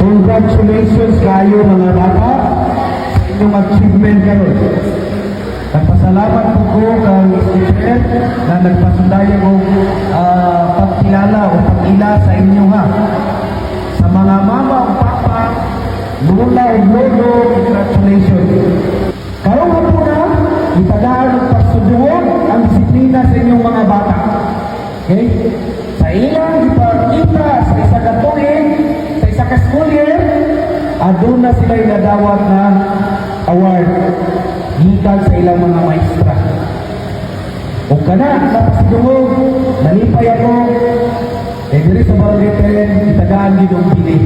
Congratulations kayo mga bata sa inyong achievement karon. Nagpasalamat po ko kang Stephen na nagpasundaya ko pagkilala o pag-ila sa inyo ha. Sa mga mama o papa, lula o lolo, congratulations. Karong nga po na, ipadahan ng pagsuduan ang disiplina sa inyong mga bata. Okay? Sa ilang ipakita sa isa katuig, sa isa ka school year, doon na sila inadawat na award gikan sa ilang mga maestra. O kana, napasidungog, nalipay ako, diri sa barangay itagaan din ang bili.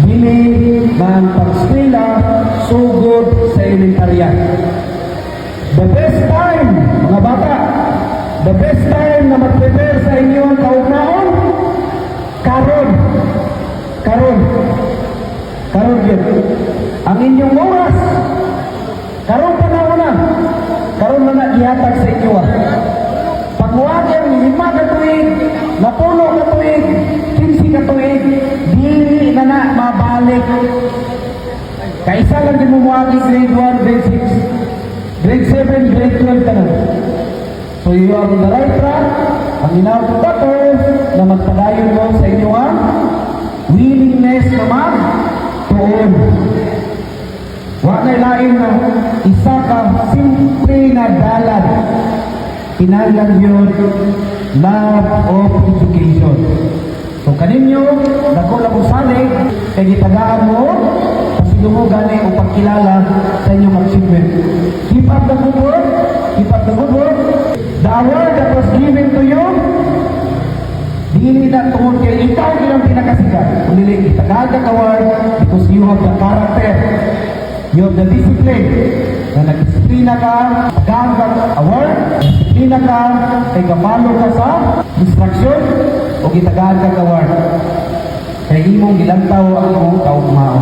Bili ng pag-eskwela, sugod sa elementarya. The best time, mga bata, the best time na mag-prepare sa inyo ang kaugnaon, karon yun. Ang inyong oras, karon panahon na, karon na ihatag sa inyo. Pagmuagin, 5 ka tuig, 10 ka tuig, 15 ka tuig, dili na mabalik. Kaisa lang din mumuagi grade 1, grade 6, grade 7, grade 12 ka na. So you are on the right track. Ang inawag ko na magpadayon mo sa inyo ang willingness na mag-tuon. Wa na ilain na isa ka simple na dalan. Kinahanglan yun love of education. So kaninyo, dako lang kong salig, kay gitagaan mo, pasidungo gani o pagkilala sa inyong achievement. Keep up the good work. Keep up the good work. The award that was given to you, dili na tungod kay ikaw ilang pinakasikat. Kundi itagagag award because you have the character. You have the discipline. Na nag-disiplina ka, tagagag award, disiplina ka, kay kamalo ka sa instruction, o itagagag award. Kay imong gilantaw ang iyong kaugmao.